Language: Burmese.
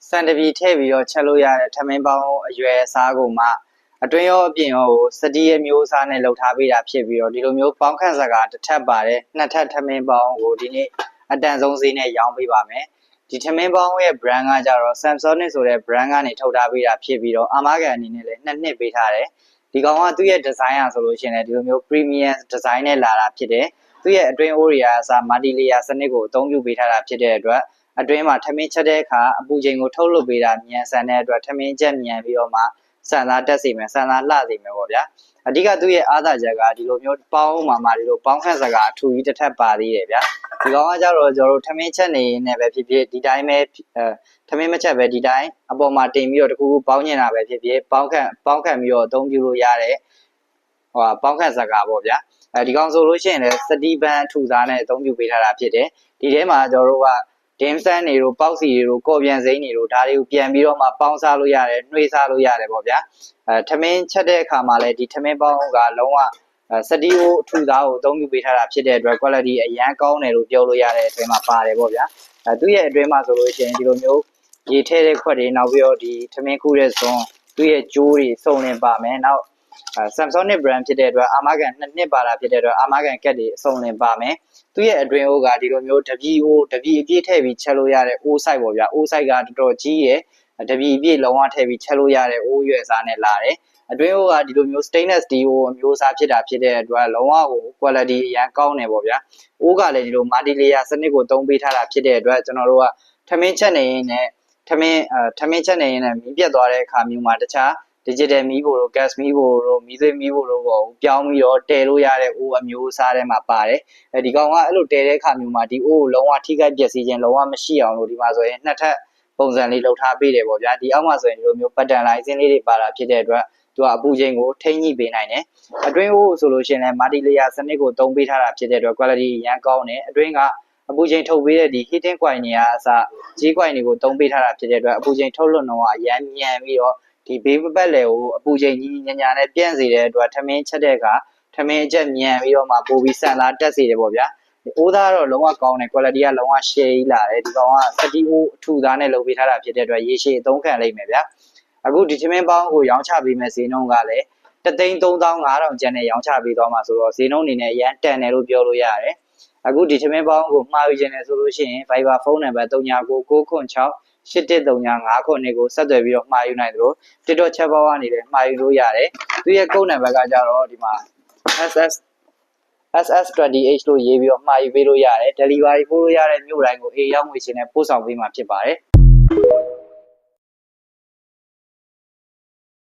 စံတပီထည့်ပြီးတော့ချက်လို့ရတဲ့ထမင်းပေါင်းအရွယ်စားကိုမှအတွင်းရောအပြင်ရောစတီးရဲ့မျိုးစားနဲ့လှုပ်ထားပေးတာဖြစ်ပြီးတော့ဒီလိုမျိုးပေါင်းခန့်စကားတစ်ထပ်ပါတယ်နှစ်ထပ်ထမင်းပေါင်းကိုဒီနေ့အတန်ဆုံးဈေးနဲ့ရောင်းပေးပါမယ်ဒီထမင်းပေါင်းရဲ့ brand ကကြတော့ Samsonic ဆိုတဲ့ brand ကနေထုတ်ထားပေးတာဖြစ်ပြီးတော့အာမခံအနေနဲ့လည်း2နှစ်ပေးထားတယ်ဒီကောင်ကသူ့ရဲ့ design อ่ะဆိုလို့ရှိရင်လည်းဒီလိုမျိုး premium design နဲ့လာတာဖြစ်တယ်သူ့ရဲ့အတွင်းအိုးတွေကအစား multi layer စနစ်ကိုအသုံးပြုပေးထားတာဖြစ်တဲ့အတွက်အတွင်းမှာထမင်းချက်တဲ့အခါအပူချိန်ကိုထုတ်လွှတ်ပေးတာမြန်ဆန်တဲ့အတွက်ထမင်းချက်မြန်ပြီးတော့မှဆန်သားတက်စေမယ်ဆန်သားလှစေမယ်ပေါ့ဗျာအဓိကသူ့ရဲ့အားသာချက်ကဒီလိုမျိုးပေါင်းမှာဒီလိုပေါင်းခန့်စကားအထူကြီးတစ်ထပ်ပါသေးတယ်ဗျာဒီကောင်ကကြတော့ကျွန်တော်တို့ထမင်းချက်နေနေပဲဖြစ်ဖြစ်ဒီတိုင်းပဲထမင်းမချက်ပဲဒီတိုင်းအပေါ်မှာတင်ပြီးတော့တခုခုပေါင်းညင်တာပဲဖြစ်ဖြစ်ပေါင်းခန့်ပြီးတော့အသုံးပြုလို့ရတဲ့ပေါင်းခန့်စကားပေါ့ဗျာဒီကောင်ဆိုလို့ရှိရင်လည်းစတီးပန်းထူစားနဲ့အသုံးပြုပေးထားတာဖြစ်တယ်ဒီထဲမှာကျွန်တော်တို့ကဒင်းဆန်းတွေတို့ပေါက်စီတွေတို့ကော်ပြန်စိမ်းတွေတို့ဒါတွေကိုပြန်ပြီးတော့မှပေါင်းစားလို့ရတယ်နှွေးစားလို့ရတယ်ပေါ့ဗျာထမင်းချက်တဲ့အခါမှာလည်းဒီထမင်းပေါင်းကလုံးဝစတီးကိုအထူသားကိုအသုံးပြုပေးထားတာဖြစ်တဲ့အတွက် quality အရန်ကောင်းတယ်လို့ပြောလို့ရတဲ့အတွင်းမှာပါတယ်ပေါ့ဗျာသူ့ရဲ့အတွင်းမှာဆိုလို့ရှိရင်ဒီလိုမျိုးရေထဲတဲ့ခွက်တွေနောက်ပြီးတော့ဒီထမင်းခုတဲ့စွန်းသူ့ရဲ့ကြိုးတွေစုံလင်ပါမယ်နောက်Samsonic brand ဖြစ်တဲ့အတွက်အာမခံ2နှစ်ပါတာဖြစ်တဲ့အတွက်အာမခံကက်တွေအစုံလင်ပါမယ်သူ့ရဲ့အတွင်းအိုးကဒီလိုမျိုးတပီအိုးတပီအပြည့်ထည့်ပြီးချက်လို့ရတဲ့အိုးဆိုင်ပေါ့ဗျာအိုးဆိုင်ကတော်တော်ကြီးရယ်တပီအပြည့်လုံးဝထည့်ပြီးချက်လို့ရတဲ့အိုးရွယ်စားနဲ့လာတယ်အတွင်းအိုးကဒီလိုမျိုး stainless steel အိုးအမျိုးအစားဖြစ်တာဖြစ်တဲ့အတွက်လုံးဝကို quality အရန်ကောင်းတယ်ပေါ့ဗျာအိုးကလည်းဒီလို multi layer စနစ်ကိုသုံးပေးထားတာဖြစ်တဲ့အတွက်ကျွန်တော်တို့ကထမင်းချက်နေရင်နဲ့ထမင်းချက်နေရင်လည်းမီးပြတ်သွားတဲ့အခါမျိုးမှာတခြားdigital မီးဖိုတို့ gas မီးဖိုတို့မီးသွေးမီးဖိုတို့ကိုပြောင်းပြီးတော့တည်လို့ရတဲ့အိုးအမျိုးအစားထဲမှာပါတယ်ဒီကောင်ကအဲ့လိုတည်တဲ့အခါမျိုးမှာဒီအိုးကိုလုံးဝထိခိုက်ပျက်စီးခြင်းလုံးဝမရှိအောင်လို့ဒီမှာဆိုရင်နှစ်ထပ်ပုံစံလေးလုပ်ထားပေးတယ်ပေါ့ဗျာဒီအောက်မှာဆိုရင်ဒီလိုမျိုး pattern line စင်းလေးတွေပါတာဖြစ်တဲ့အတွက်သူကအပူချိန်ကိုထိန်းညှိပေးနိုင်တယ်အတွင်းအိုးဆိုလို့ရှိရင်လည်း multi layer စနစ်ကိုသုံးပေးထားတာဖြစ်တဲ့အတွက် quality အရန်ကောင်းတယ်အတွင်းကအပူချိန်ထုတ်ပေးတဲ့ဒီ heating coil တွေကအစကြီး coil တွေကိုသုံးပေးထားတာဖြစ်တဲ့အတွက်အပူချိန်ထုတ်လွှတ်နှုန်းကအရန်မြန်ပြီးတော့ဒီဘေးပတ်လေကိုအပူချိန်ကြီးညညာနဲ့ပြန့်စေတဲ့အတွက်ထမင်းချက်တဲ့အခါထမင်းအချက်မြန်ပြီးတော့မှပိုပြီးဆန်လာတက်စေတယ်ပေါ့ဗျာအိုးသားတော့လုံးဝကောင်းတယ် quality ကလုံးဝ share ကြီးလာတယ်ဒီကောင်ကစတီးအိုးအထူသားနဲ့လုပ်ပေးထားတာဖြစ်တဲ့အတွက်ရေရှည်အသုံးခံလိမ့်မယ်ဗျာအခုဒီထမင်းပေါင်းကိုရောင်းချပေးမယ်ဈေးနှုန်းကလည်း335,000ကျန်နဲ့ရောင်းချပေးသွားမှာဆိုတော့ဈေးနှုန်းအနေနဲ့အရန်တန်တယ်လို့ပြောလို့ရတယ်အခုဒီထမင်းပေါင်းကိုမှာယူခြင်းနဲ့ဆိုလို့ရှိရင် Viber ဖုန်းနံပါတ်399996 8335ခုနှစ်ကိုဆက်သွယ်ပြီးတော့မှာယူနိုင်တယ်လို့ TikTok chat box ကနေလည်းမှာယူလို့ရတယ်သူရဲ့ကုတ်နံပါတ်ကကြတော့ဒီမှာ SS20H လို့ရေးပြီးတော့မှာယူပေးလို့ရတယ် delivery ပို့လို့ရတဲ့မြို့တိုင်းကိုအေးရောက်ငွေချင်းနဲ့ပို့ဆောင်ပေးမှာဖြစ်ပါတယ်